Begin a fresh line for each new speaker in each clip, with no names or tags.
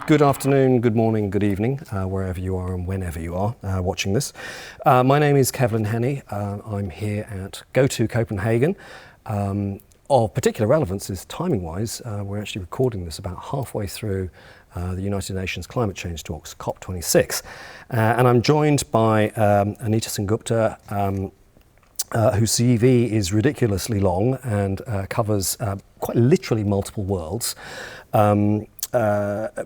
Good afternoon, good morning, good evening, wherever you are and whenever you are watching this. My name is Kevlin Henney. I'm here at GOTO Copenhagen. Of particular relevance is timing-wise, we're actually recording this about halfway through the United Nations climate change talks, COP26. And I'm joined by Anita Sengupta, whose CV is ridiculously long and covers quite literally multiple worlds.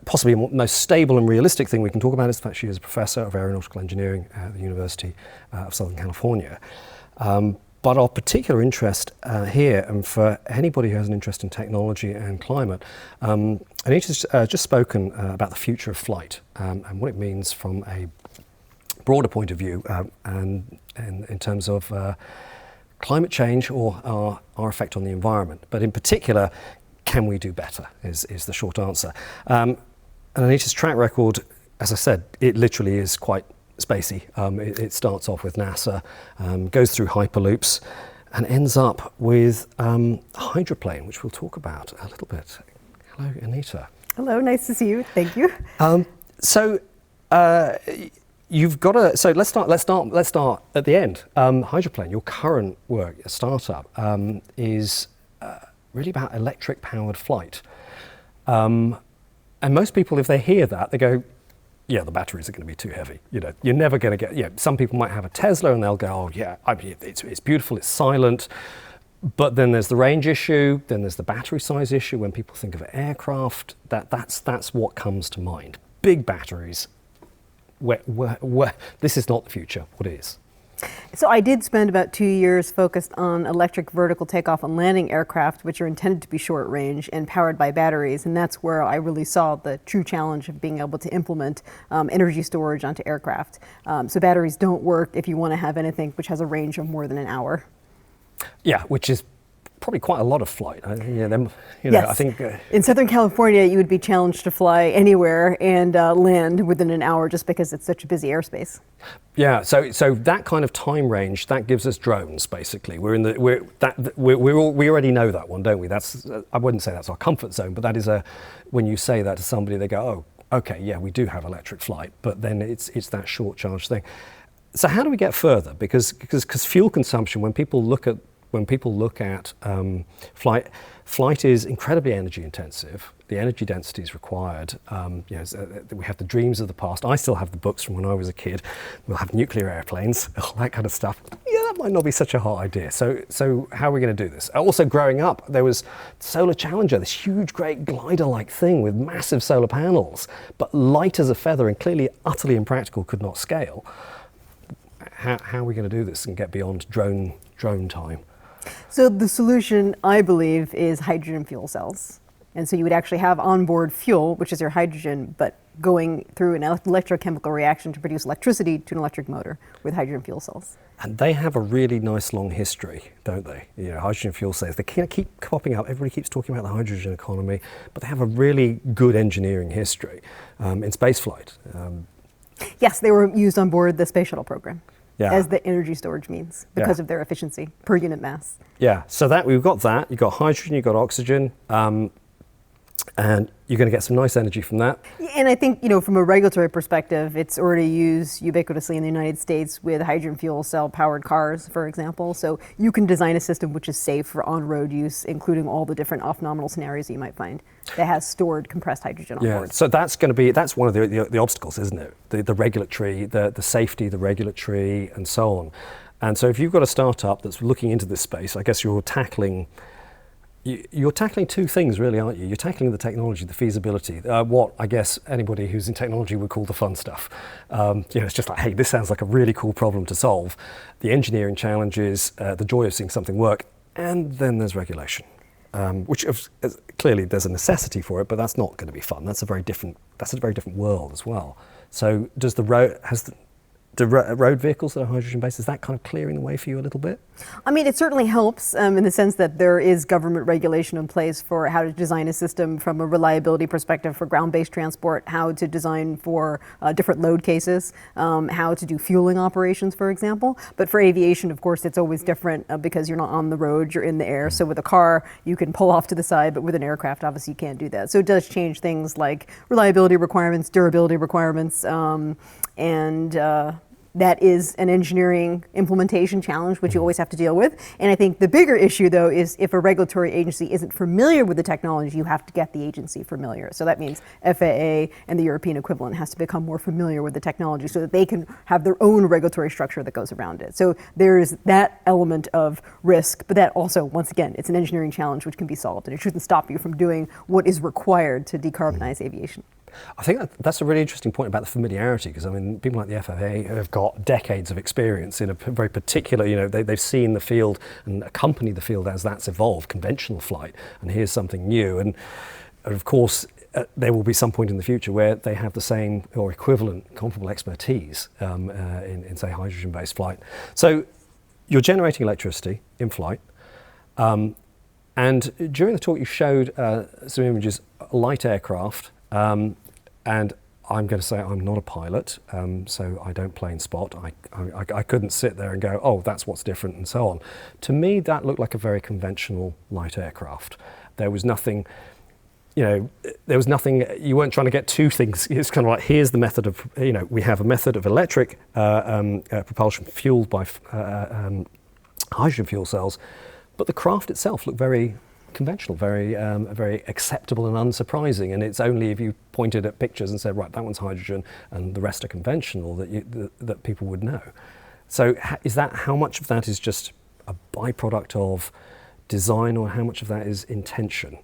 Possibly the most stable and realistic thing we can talk about is the fact she is a professor of aeronautical engineering at the University of Southern California. But our particular interest here, and for anybody who has an interest in technology and climate, Anita's just spoken about the future of flight and what it means from a broader point of view and in terms of climate change or our effect on the environment. But in particular, can we do better is the short answer. And Anita's track record, as I said, it literally is quite spacey. It starts off with NASA, goes through hyperloops, and ends up with Hydroplane, which we'll talk about a little bit. Hello, Anita.
Hello, nice to see you. Thank you.
You've got to. So let's start at the end. Hydroplane, your current work, a startup, is really about electric-powered flight. And most people, if they hear that, they go, yeah, the batteries are going to be too heavy. You know, you're never going to get, some people might have a Tesla and they'll go, oh yeah, I mean, it's beautiful, it's silent. But then there's the range issue, then there's the battery size issue. When people think of aircraft, that's what comes to mind. Big batteries. This is not the future, what is?
So I did spend about 2 years focused on electric vertical takeoff and landing aircraft, which are intended to be short range and powered by batteries. And that's where I really saw the true challenge of being able to implement energy storage onto aircraft. So batteries don't work if you want to have anything which has a range of more than an hour.
Yeah, which is probably quite a lot of flight.
Yes.
I think
in Southern California, you would be challenged to fly anywhere and land within an hour just because it's such a busy airspace.
Yeah, so that kind of time range that gives us drones. Basically, we already know that one, don't we? That's I wouldn't say that's our comfort zone, but that is when you say that to somebody, they go, oh, okay, yeah, we do have electric flight, but then it's that short charge thing. So how do we get further? Because fuel consumption, when people look at flight is incredibly energy intensive. The energy densities required, we have the dreams of the past. I still have the books from when I was a kid. We'll have nuclear airplanes, all that kind of stuff. Yeah, that might not be such a hot idea. So how are we going to do this? Also, growing up, there was Solar Challenger, this huge, great glider-like thing with massive solar panels, but light as a feather and clearly utterly impractical, could not scale. How are we going to do this and get beyond drone time?
So the solution, I believe, is hydrogen fuel cells. And so you would actually have onboard fuel, which is your hydrogen, but going through an electrochemical reaction to produce electricity to an electric motor with hydrogen fuel cells.
And they have a really nice long history, don't they? Hydrogen fuel cells, they keep popping up. Everybody keeps talking about the hydrogen economy, but they have a really good engineering history in spaceflight.
Yes, they were used on board the space shuttle program.
Yeah.
As the energy storage means, because of their efficiency per unit mass. Yeah,
so we've got that. You've got hydrogen, you've got oxygen, and you're going to get some nice energy from that.
And I think, from a regulatory perspective, it's already used ubiquitously in the United States with hydrogen fuel cell powered cars, for example. So you can design a system which is safe for on-road use, including all the different off-nominal scenarios you might find that has stored compressed hydrogen on board.
So that's one of the obstacles, isn't it? The regulatory, the safety, the regulatory, and so on. And so if you've got a startup that's looking into this space, I guess you're tackling two things, really, aren't you? You're tackling the technology, the feasibility, what I guess anybody who's in technology would call the fun stuff. It's just like, hey, this sounds like a really cool problem to solve. The engineering challenges, the joy of seeing something work, and then there's regulation, which clearly there's a necessity for it, but that's not going to be fun. That's a very different world as well. So does the road vehicles that are hydrogen based, is that kind of clearing the way for you a little bit?
I mean, it certainly helps in the sense that there is government regulation in place for how to design a system from a reliability perspective for ground-based transport, how to design for different load cases, how to do fueling operations, for example. But for aviation, of course, it's always different because you're not on the road, you're in the air. So with a car, you can pull off to the side, but with an aircraft, obviously you can't do that. So it does change things like reliability requirements, durability requirements, and that is an engineering implementation challenge, which you always have to deal with. And I think the bigger issue, though, is if a regulatory agency isn't familiar with the technology, you have to get the agency familiar. So that means FAA and the European equivalent has to become more familiar with the technology so that they can have their own regulatory structure that goes around it. So there's that element of risk, but that also, once again, it's an engineering challenge which can be solved, and it shouldn't stop you from doing what is required to decarbonize aviation.
I think that's a really interesting point about the familiarity, because I mean, people like the FAA have got decades of experience in a very particular, they've seen the field and accompanied the field as that's evolved, conventional flight, and here's something new. And of course, there will be some point in the future where they have the same or equivalent, comparable expertise in say, hydrogen-based flight. So you're generating electricity in flight. And during the talk, you showed some images, light aircraft. And I'm going to say I'm not a pilot, so I don't plane spot. I couldn't sit there and go, oh, that's what's different, and so on. To me, that looked like a very conventional light aircraft. There was nothing, you weren't trying to get two things. It's kind of like, here's the method of, we have a method of electric propulsion fueled by hydrogen fuel cells, but the craft itself looked very conventional, very acceptable and unsurprising. And it's only if you pointed at pictures and said, right, that one's hydrogen and the rest are conventional, that people would know. So is that, how much of that is just a byproduct of design, or how much of that is intention?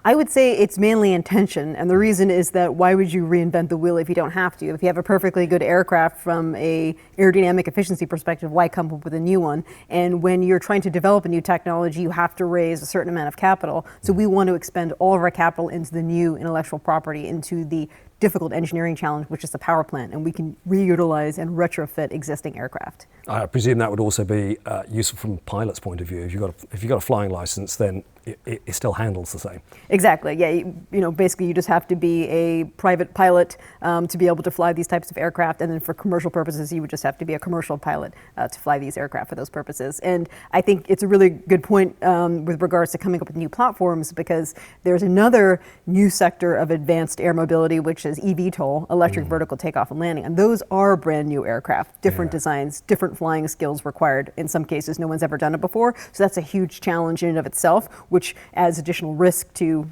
I would say it's mainly intention, and the reason is that why would you reinvent the wheel if you don't have to? If you have a perfectly good aircraft from a aerodynamic efficiency perspective, why come up with a new one? And when you're trying to develop a new technology, you have to raise a certain amount of capital. So we want to expend all of our capital into the new intellectual property, into the difficult engineering challenge, which is the power plant, and we can reutilize and retrofit existing aircraft. I
presume that would also be useful from a pilot's point of view. If you've got a flying license, then it still handles the same.
Exactly. Yeah. Basically, you just have to be a private pilot to be able to fly these types of aircraft, and then for commercial purposes, you would just have to be a commercial pilot to fly these aircraft for those purposes. And I think it's a really good point with regards to coming up with new platforms, because there's another new sector of advanced air mobility, which is eVTOL, electric vertical takeoff and landing, and those are brand new aircraft, different designs, different flying skills required. In some cases, no one's ever done it before, so that's a huge challenge in and of itself, which adds additional risk to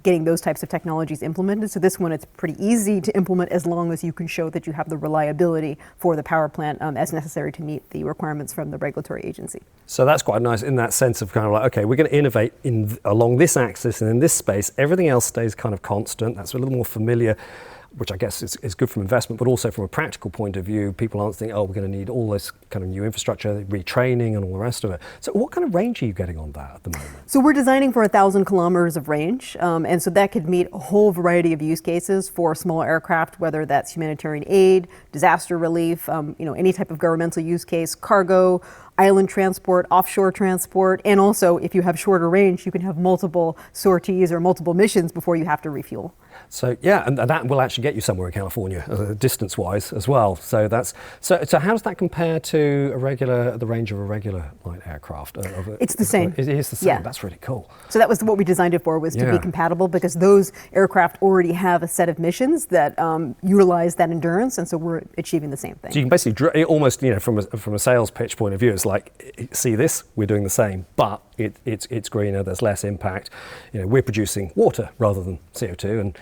getting those types of technologies implemented. So this one, it's pretty easy to implement as long as you can show that you have the reliability for the power plant as necessary to meet the requirements from the regulatory agency.
So that's quite nice in that sense of kind of like, okay, we're going to innovate along this axis and in this space, everything else stays kind of constant. That's a little more familiar, which I guess is good from investment, but also from a practical point of view, people aren't thinking, oh, we're going to need all this kind of new infrastructure, retraining and all the rest of it. So what kind of range are you getting on that at the moment?
So we're designing for 1,000 kilometers of range, and so that could meet a whole variety of use cases for small aircraft, whether that's humanitarian aid, disaster relief, any type of governmental use case, cargo, island transport, offshore transport, and also if you have shorter range, you can have multiple sorties or multiple missions before you have to refuel.
So yeah, and that will actually get you somewhere in California, distance-wise as well. So so how does that compare to the range of a regular light aircraft?
It's the same.
It is the same. Yeah. That's really cool.
So that was what we designed it for, was to be compatible, because those aircraft already have a set of missions that utilize that endurance, and so we're achieving the same thing.
So you can basically almost, from a sales pitch point of view, it's like, see this, we're doing the same, but it's greener, there's less impact. We're producing water rather than CO2, and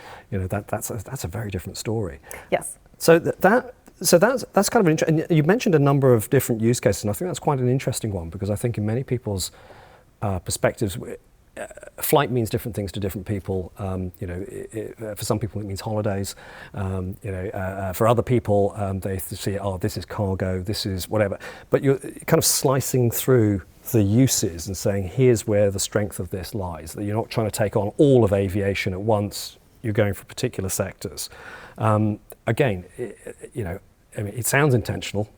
that's a very different story.
Yes.
So that's kind of an interesting. And you mentioned a number of different use cases, and I think that's quite an interesting one, because I think in many people's perspectives, flight means different things to different people. For some people it means holidays. For other people they see, oh, this is cargo, this is whatever. But you're kind of slicing through the uses and saying, here's where the strength of this lies. That you're not trying to take on all of aviation at once. You're going for particular sectors. Again, it sounds intentional.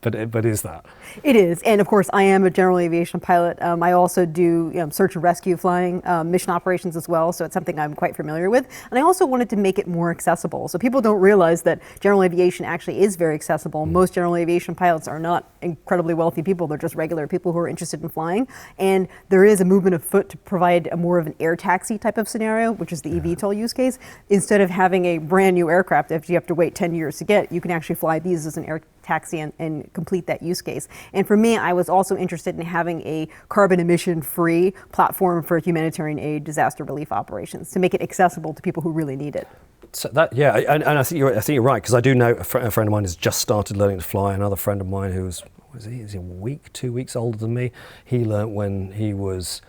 but is that?
It is, and of course, I am a general aviation pilot. I also do search and rescue flying, mission operations as well, so it's something I'm quite familiar with. And I also wanted to make it more accessible. So people don't realize that general aviation actually is very accessible. Most general aviation pilots are not incredibly wealthy people. They're just regular people who are interested in flying. And there is a movement afoot to provide a more of an air taxi type of scenario, which is the eVTOL use case. Instead of having a brand new aircraft that you have to wait 10 years to get, you can actually fly these as an air taxi and complete that use case. And for me, I was also interested in having a carbon emission-free platform for humanitarian aid, disaster relief operations, to make it accessible to people who really need it.
So that, yeah, and I think you're right, because I do know a friend of mine has just started learning to fly. Another friend of mine who was he a week, 2 weeks older than me. He learnt when he was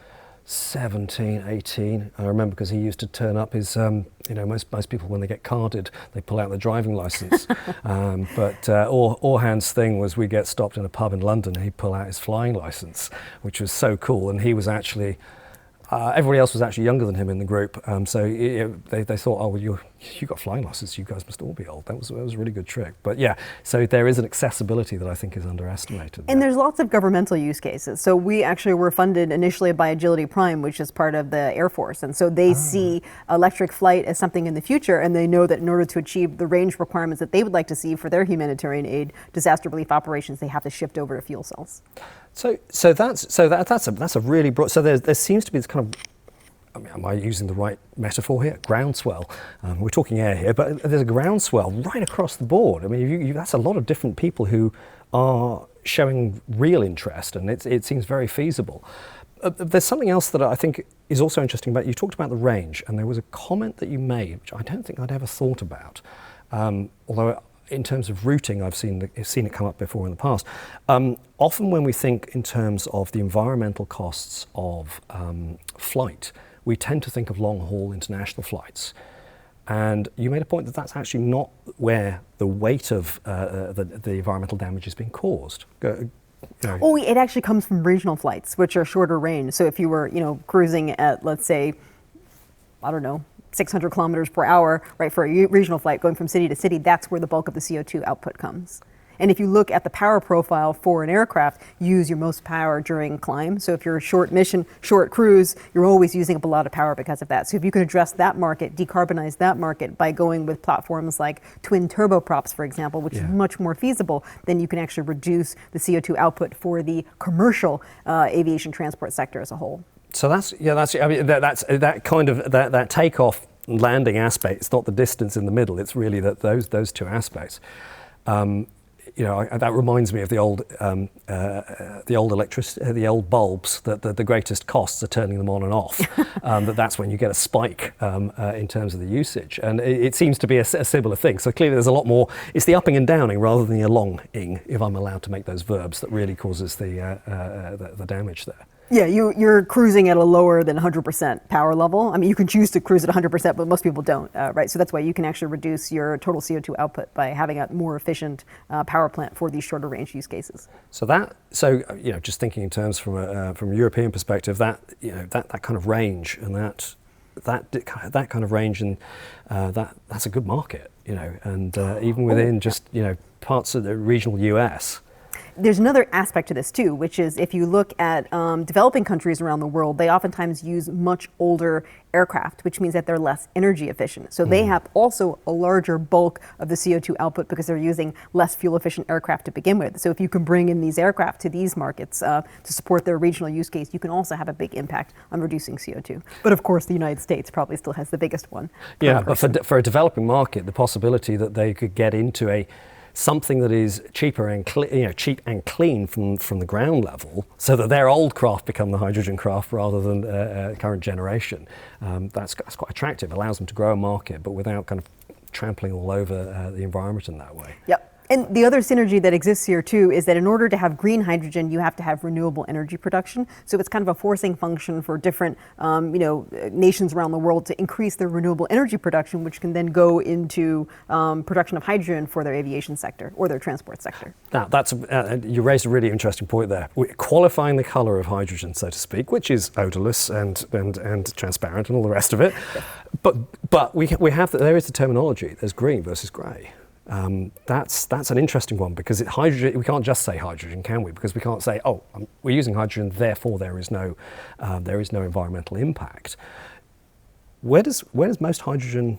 17, 18. I remember because he used to turn up his, most people when they get carded, they pull out their driving license. But Orhan's thing was we get stopped in a pub in London and he'd pull out his flying license, which was so cool. And he was actually, everybody else was actually younger than him in the group. So they thought, oh, well, you got a flying license, you guys must all be old. That was a really good trick. But yeah, so there is an accessibility that I think is underestimated.
And there's lots of governmental use cases. So we actually were funded initially by Agility Prime, which is part of the Air Force. And so they see electric flight as something in the future, and they know that in order to achieve the range requirements that they would like to see for their humanitarian aid, disaster relief operations, they have to shift over to fuel cells. So
that's a really broad. So there seems to be this kind of, I mean, am I using the right metaphor here? Groundswell. We're talking air here, but there's a groundswell right across the board. I mean, that's a lot of different people who are showing real interest, and it seems very feasible. There's something else that I think is also interesting about. You talked about the range, and there was a comment that you made, which I don't think I'd ever thought about, although in terms of routing, I've seen it come up before in the past. Often when we think in terms of the environmental costs of flight, we tend to think of long-haul international flights. And you made a point that that's actually not where the weight of the environmental damage is being caused.
Oh, it actually comes from regional flights, which are shorter range. So if you were, cruising at, let's say, 600 kilometers per hour, right, for a regional flight going from city to city, that's where the bulk of the CO2 output comes. And if you look at the power profile for an aircraft, use your most power during climb. So if you're a short mission, short cruise, you're always using up a lot of power because of that. So if you can address that market, decarbonize that market by going with platforms like twin turboprops, for example, which is much more feasible, then you can actually reduce the CO2 output for the commercial aviation transport sector as a whole. So
that's that kind of that takeoff and landing aspect. It's not the distance in the middle. It's really those two aspects. That reminds me of the old electricity, the old bulbs. That the greatest costs are turning them on and off. That's when you get a spike in terms of the usage, and it seems to be a similar thing. So clearly, there's a lot more. It's the upping and downing rather than the alonging, if I'm allowed to make those verbs, that really causes the damage there.
Yeah, you're cruising at a lower than 100% power level. I mean, you can choose to cruise at 100%, but most people don't, right? So that's why you can actually reduce your total CO2 output by having a more efficient power plant for these shorter range use cases. So
just thinking in terms from a European perspective, that kind of range and that kind of range and that's a good market, and even within just parts of the regional US.
There's another aspect to this too, which is if you look at developing countries around the world, they oftentimes use much older aircraft, which means that they're less energy efficient. So they have also a larger bulk of the CO2 output because they're using less fuel efficient aircraft to begin with. So if you can bring in these aircraft to these markets to support their regional use case, you can also have a big impact on reducing CO2. But of course, the United States probably still has the biggest one.
Yeah, but for a developing market, the possibility that they could get into something that is cheaper and cheap and clean from the ground level, so that their old craft become the hydrogen craft rather than current generation. That's quite attractive. Allows them to grow a market, but without kind of trampling all over the environment in that way.
Yep. And the other synergy that exists here too is that in order to have green hydrogen, you have to have renewable energy production. So it's kind of a forcing function for different, nations around the world to increase their renewable energy production, which can then go into production of hydrogen for their aviation sector or their transport sector.
Now, you raised a really interesting point there. We're qualifying the color of hydrogen, so to speak, which is odorless and transparent and all the rest of it. But we have there is the terminology. There's green versus grey. That's an interesting one, because hydrogen, we can't just say hydrogen, can we? Because we can't say, oh, we're using hydrogen, therefore there is no environmental impact. Where does most hydrogen,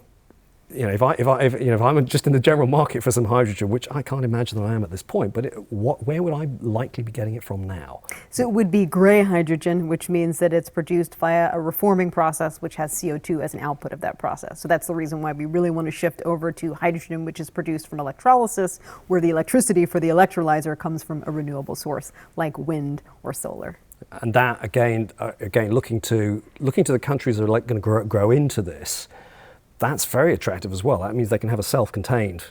if I'm just in the general market for some hydrogen, which I can't imagine that I am at this point, but where would I likely be getting it from now?
So it would be gray hydrogen, which means that it's produced via a reforming process, which has CO2 as an output of that process. So that's the reason why we really want to shift over to hydrogen, which is produced from electrolysis, where the electricity for the electrolyzer comes from a renewable source like wind or solar.
And that again, looking to the countries that are going to grow into this. That's very attractive as well. That means they can have a self-contained,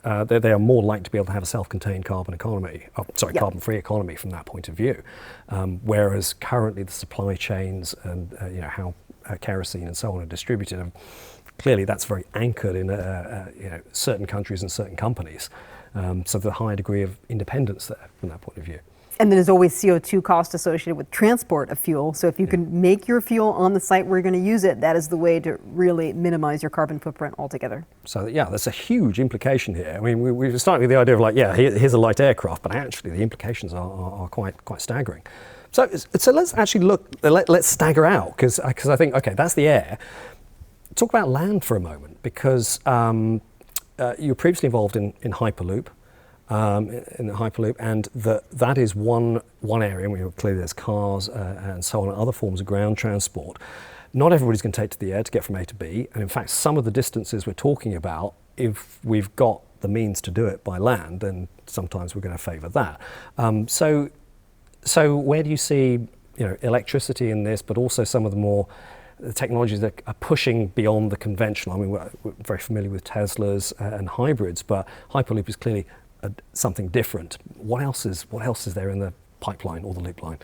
they are more likely to be able to have a self-contained carbon economy, carbon-free economy from that point of view. Whereas currently the supply chains and how kerosene and so on are distributed, clearly that's very anchored in certain countries and certain companies. So there's a high degree of independence there from that point of view.
And then there's always CO2 cost associated with transport of fuel. So if you can make your fuel on the site where you're going to use it, that is the way to really minimize your carbon footprint altogether. So
yeah, there's a huge implication here. I mean, we started with the idea of here's a light aircraft, but actually the implications are quite staggering. So let's actually look. Let's stagger out, because I think, okay, that's the air. Talk about land for a moment, because you were previously involved in Hyperloop. In the Hyperloop, and that is one area. And clearly there's cars and so on, and other forms of ground transport. Not everybody's going to take to the air to get from A to B, and in fact some of the distances we're talking about, if we've got the means to do it by land, then sometimes we're going to favour that. So where do you see electricity in this, but also some of the technologies that are pushing beyond the conventional? I mean, we're very familiar with Teslas and hybrids, but Hyperloop is clearly something different. What else is there in the pipeline or the loop line?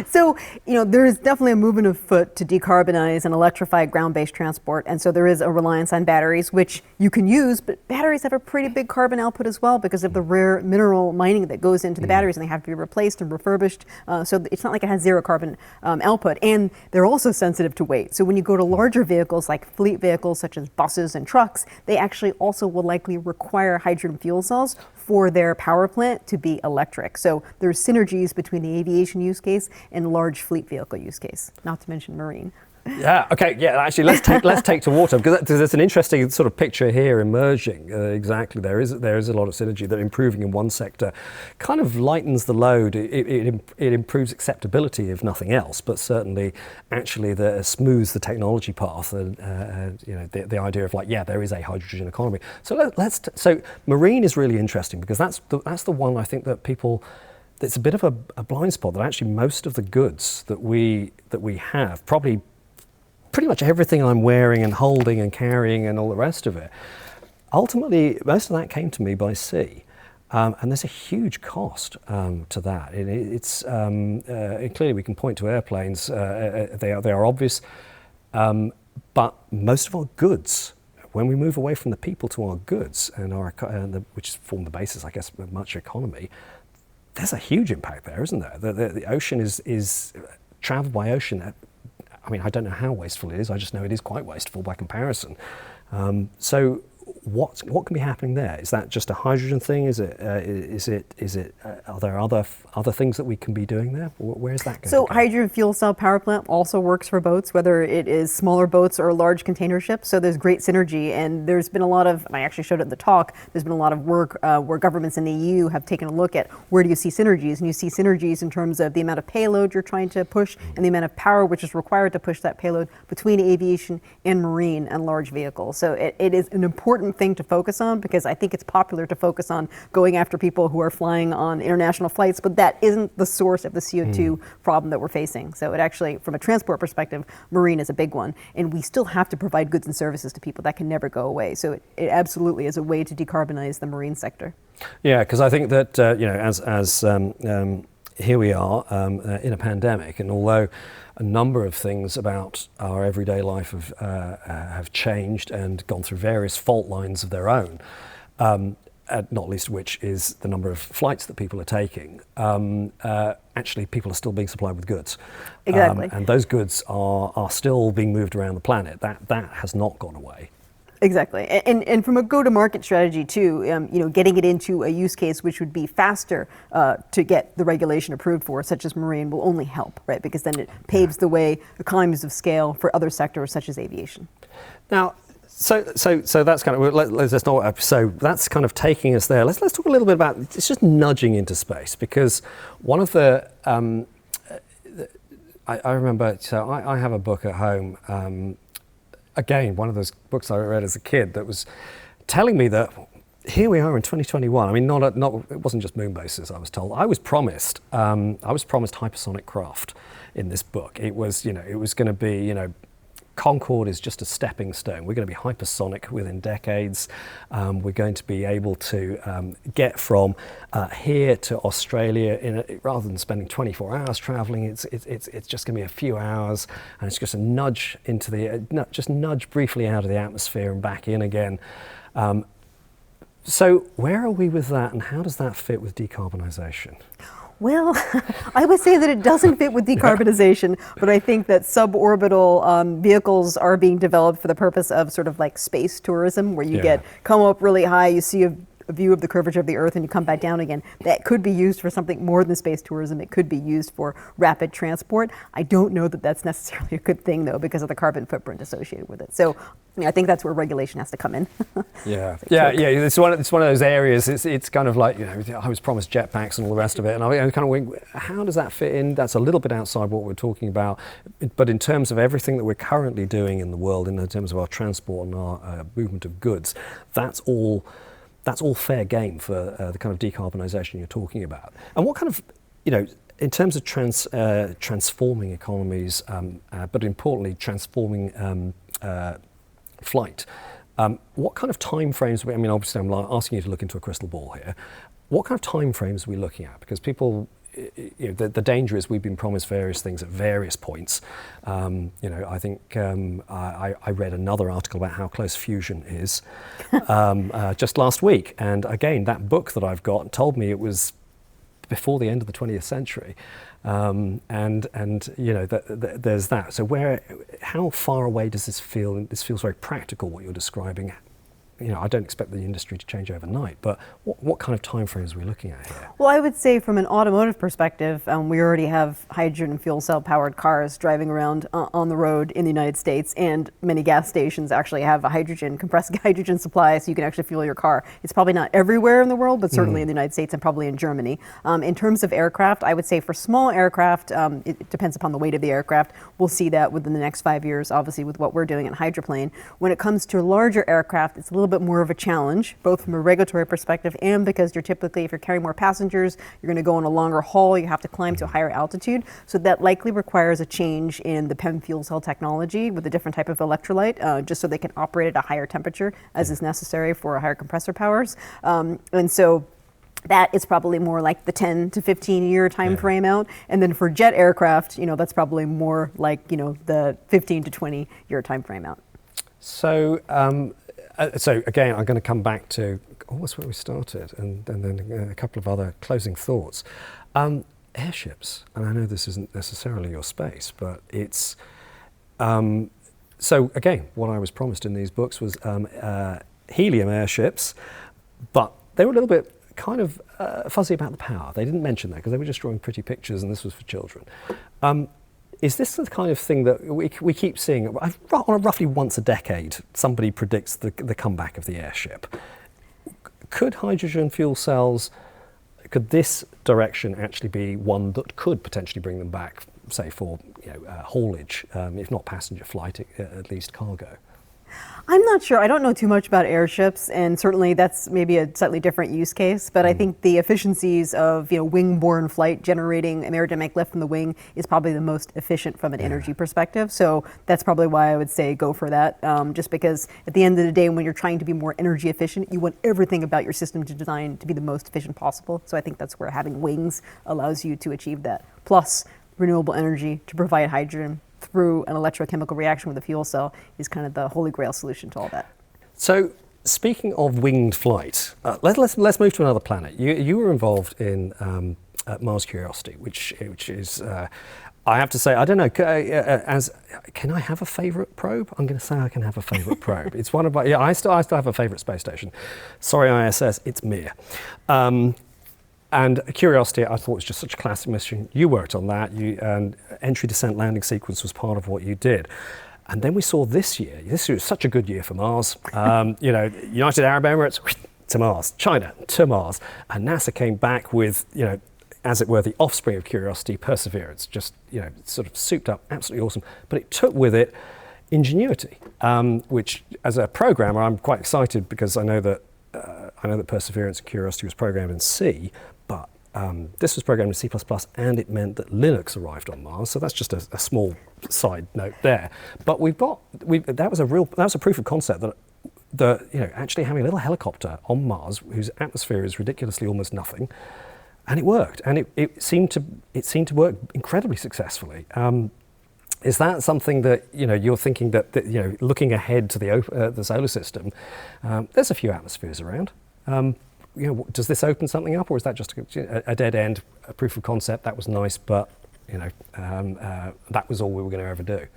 So, there is definitely a movement afoot to decarbonize and electrify ground-based transport. And so there is a reliance on batteries, which you can use, but batteries have a pretty big carbon output as well because of the rare mineral mining that goes into the batteries, and they have to be replaced and refurbished. So it's not like it has zero carbon output. And they're also sensitive to weight. So when you go to larger vehicles like fleet vehicles such as buses and trucks, they actually also will likely require hydrogen fuel cells for their power plant to be electric. So there's synergies between the aviation use case and large fleet vehicle use case, not to mention marine.
Yeah. Okay. Yeah. Actually, let's take to water, because there's an interesting sort of picture here emerging. Exactly. There is a lot of synergy that improving in one sector kind of lightens the load. It improves acceptability, if nothing else, but certainly actually smooths the technology path. And the idea of there is a hydrogen economy. So so marine is really interesting, because that's the one I think that people. It's a bit of a blind spot, that actually most of the goods that we have, probably pretty much everything I'm wearing and holding and carrying and all the rest of it, ultimately most of that came to me by sea. And there's a huge cost to that. Clearly we can point to airplanes, they are obvious, but most of our goods, when we move away from the people to our goods, which form the basis, I guess, of much economy, there's a huge impact there, isn't there? The ocean is travel by ocean. I mean, I don't know how wasteful it is. I just know it is quite wasteful by comparison. So what can be happening there? Is that just a hydrogen thing? Is it? Are there other things that we can be doing there? Where is that going?
So hydrogen fuel cell power plant also works for boats, whether it is smaller boats or large container ships. So there's great synergy, and there's been a lot of. I actually showed it in the talk. There's been a lot of work where governments in the EU have taken a look at where do you see synergies, and you see synergies in terms of the amount of payload you're trying to push and the amount of power which is required to push that payload between aviation and marine and large vehicles. So it is an important thing to focus on, because I think it's popular to focus on going after people who are flying on international flights, but that isn't the source of the CO2 problem that we're facing. So it actually, from a transport perspective, marine is a big one, and we still have to provide goods and services to people. That can never go away. So it absolutely is a way to decarbonize the marine sector.
Yeah, because I think that here we are in a pandemic, and although a number of things about our everyday life have changed and gone through various fault lines of their own, not least of which is the number of flights that people are taking. Actually, people are still being supplied with goods.
Exactly.
And those goods are still being moved around the planet. That has not gone away.
Exactly, and from a go-to-market strategy too, getting it into a use case which would be faster to get the regulation approved for, such as marine, will only help, right? Because then it paves the way, economies of scale for other sectors such as aviation.
Now, so that's kind of so that's kind of taking us there. Let's talk a little bit about, it's just nudging into space, because one of the I remember, so I have a book at home. Again, one of those books I read as a kid that was telling me that here we are in 2021. I mean, it wasn't just moon bases, I was told. I was promised hypersonic craft in this book. It was, it was going to be, Concorde is just a stepping stone. We're going to be hypersonic within decades. We're going to be able to get from here to Australia rather than spending 24 hours traveling. It's just going to be a few hours, and it's just a nudge into just nudge briefly out of the atmosphere and back in again. So where are we with that, and how does that fit with decarbonisation?
Well, I would say that it doesn't fit with decarbonization, but I think that suborbital vehicles are being developed for the purpose of sort of like space tourism, where you come up really high, you see a view of the curvature of the Earth, and you come back down again. That could be used for something more than space tourism. It could be used for rapid transport. I don't know that that's necessarily a good thing, though, because of the carbon footprint associated with it. So I think that's where regulation has to come in.
Yeah. It's one of those areas. It's kind of like, I was promised jetpacks and all the rest of it, and I kind of went, how does that fit in? That's a little bit outside what we're talking about. But in terms of everything that we're currently doing in the world, in terms of our transport and our movement of goods, that's all fair game for the kind of decarbonisation you're talking about. And what kind of, in terms of transforming economies, but importantly transforming flight, what kind of time frames, obviously I'm asking you to look into a crystal ball here, what kind of time frames are we looking at? Because people, the danger is we've been promised various things at various points. I think I read another article about how close fusion is just last week. And again, that book that I've got told me it was before the end of the 20th century. There's that. So how far away does this feel? This feels very practical, what you're describing. I don't expect the industry to change overnight, but what kind of timeframes are we looking at here?
Well, I would say from an automotive perspective, we already have hydrogen fuel cell powered cars driving around on the road in the United States, and many gas stations actually have a compressed hydrogen supply, so you can actually fuel your car. It's probably not everywhere in the world, but certainly in the United States and probably in Germany. In terms of aircraft, I would say for small aircraft, it depends upon the weight of the aircraft. We'll see that within the next 5 years, obviously, with what we're doing at Hydroplane. When it comes to larger aircraft, it's a little bit more of a challenge, both from a regulatory perspective and because if you're carrying more passengers, you're going to go on a longer haul, you have to climb to a higher altitude. So that likely requires a change in the PEM fuel cell technology with a different type of electrolyte, just so they can operate at a higher temperature as is necessary for higher compressor powers. And so that is probably more like the 10 to 15 year time frame out. And then for jet aircraft, that's probably more like, the 15 to 20 year time frame out.
So, so again, I'm going to come back to almost where we started, and then a couple of other closing thoughts. Airships, and I know this isn't necessarily your space, but it's... so again, what I was promised in these books was helium airships, but they were a little bit kind of fuzzy about the power. They didn't mention that because they were just drawing pretty pictures, and this was for children. Is this the kind of thing that we keep seeing? Roughly once a decade, somebody predicts the comeback of the airship. Could hydrogen fuel cells, could this direction actually be one that could potentially bring them back, say for haulage, if not passenger flight, at least cargo?
I'm not sure. I don't know too much about airships, and certainly that's maybe a slightly different use case, but I think the efficiencies of wing-borne flight generating aerodynamic lift from the wing is probably the most efficient from an energy perspective. So that's probably why I would say go for that, just because at the end of the day, when you're trying to be more energy efficient, you want everything about your system to design to be the most efficient possible. So I think that's where having wings allows you to achieve that. Plus renewable energy to provide hydrogen through an electrochemical reaction with a fuel cell is kind of the holy grail solution to all that.
So speaking of winged flight, let's move to another planet. You were involved in Mars Curiosity, which is I have to say, I don't know, can I have a favourite probe? I'm going to say I can have a favourite probe. It's one of my, I still have a favourite space station. Sorry, ISS, it's Mir. And Curiosity, I thought was just such a classic mission. You worked on that, and entry, descent, landing sequence was part of what you did. And then we saw this year was such a good year for Mars. United Arab Emirates to Mars, China to Mars, and NASA came back with, as it were, the offspring of Curiosity, Perseverance, just, sort of souped up, absolutely awesome. But it took with it Ingenuity, which, as a programmer, I'm quite excited because I know that Perseverance and Curiosity was programmed in C, but this was programmed in C++, and it meant that Linux arrived on Mars. So that's just a small side note there. But that was a proof of concept that actually having a little helicopter on Mars whose atmosphere is ridiculously almost nothing, and it worked, and it seemed to work incredibly successfully. Is that something that you're thinking that looking ahead to the solar system? There's a few atmospheres around. Does this open something up, or is that just a dead end, a proof of concept? That was nice, but that was all we were going to ever do.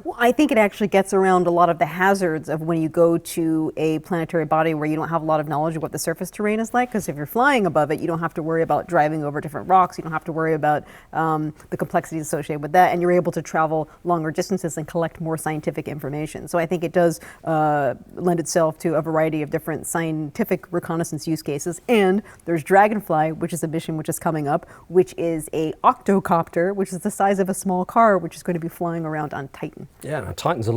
Well, I think it actually gets around a lot of the hazards of when you go to a planetary body where you don't have a lot of knowledge of what the surface terrain is like, because if you're flying above it, you don't have to worry about driving over different rocks, you don't have to worry about the complexities associated with that, and you're able to travel longer distances and collect more scientific information. So I think it does lend itself to a variety of different scientific reconnaissance use cases. And there's Dragonfly, which is a mission which is coming up, which is a octocopter, which is the size of a small car, which is going to be flying around on Titan.
Yeah, no, Titan's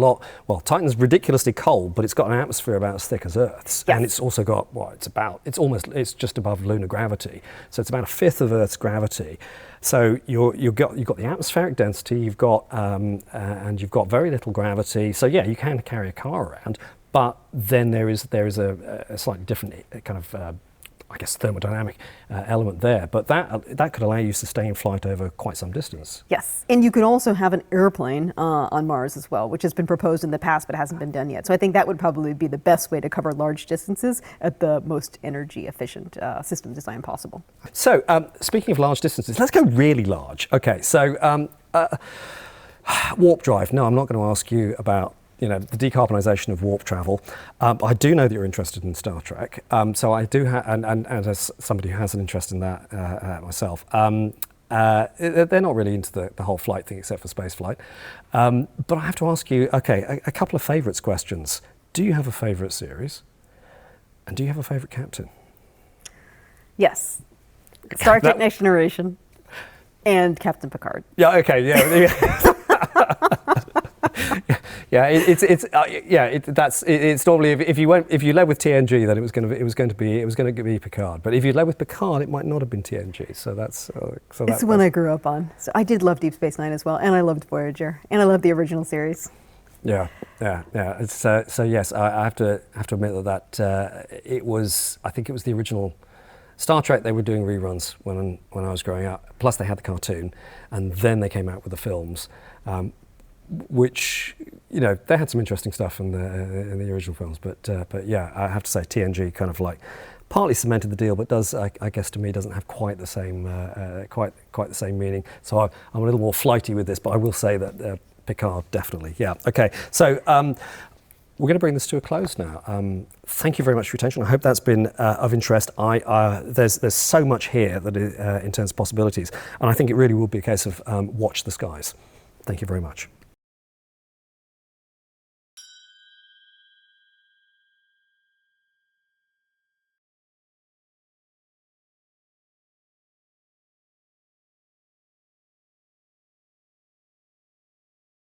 ridiculously cold, but it's got an atmosphere about as thick as Earth's. Yes. And it's also got, it's just above lunar gravity. So it's about a fifth of Earth's gravity. So you've got the atmospheric density, you've got very little gravity. So yeah, you can carry a car around, but then there is a slightly different kind of thermodynamic element there, but that could allow you sustained flight over quite some distance.
Yes, and you could also have an airplane on Mars as well, which has been proposed in the past but hasn't been done yet. So I think that would probably be the best way to cover large distances at the most energy efficient system design possible.
So speaking of large distances, let's go really large. Okay, so warp drive. No, I'm not going to ask you about the decarbonisation of warp travel. I do know that you're interested in Star Trek, so I do and as somebody who has an interest in that myself, they're not really into the whole flight thing except for space flight. But I have to ask you, okay, a couple of favourites questions. Do you have a favourite series? And do you have a favourite captain?
Yes. Star Trek Next Generation and Captain Picard.
Yeah, okay, yeah. Yeah, it's normally if you led with TNG, then it was going to be Picard. But if you led with Picard, it might not have been TNG. So that's it's
one I grew up on. So I did love Deep Space Nine as well, and I loved Voyager, and I loved the original series.
Yeah. It's, so yes, I have to admit that it was. I think it was the original Star Trek. They were doing reruns when I was growing up. Plus, they had the cartoon, and then they came out with the films. Which they had some interesting stuff in the original films, but yeah, I have to say TNG kind of like partly cemented the deal, but does I guess to me doesn't have quite the same quite the same meaning. So I'm a little more flighty with this, but I will say that Picard definitely, yeah. Okay, so we're going to bring this to a close now. Thank you very much for your attention. I hope that's been of interest. There's so much here that in terms of possibilities, and I think it really will be a case of watch the skies. Thank you very much.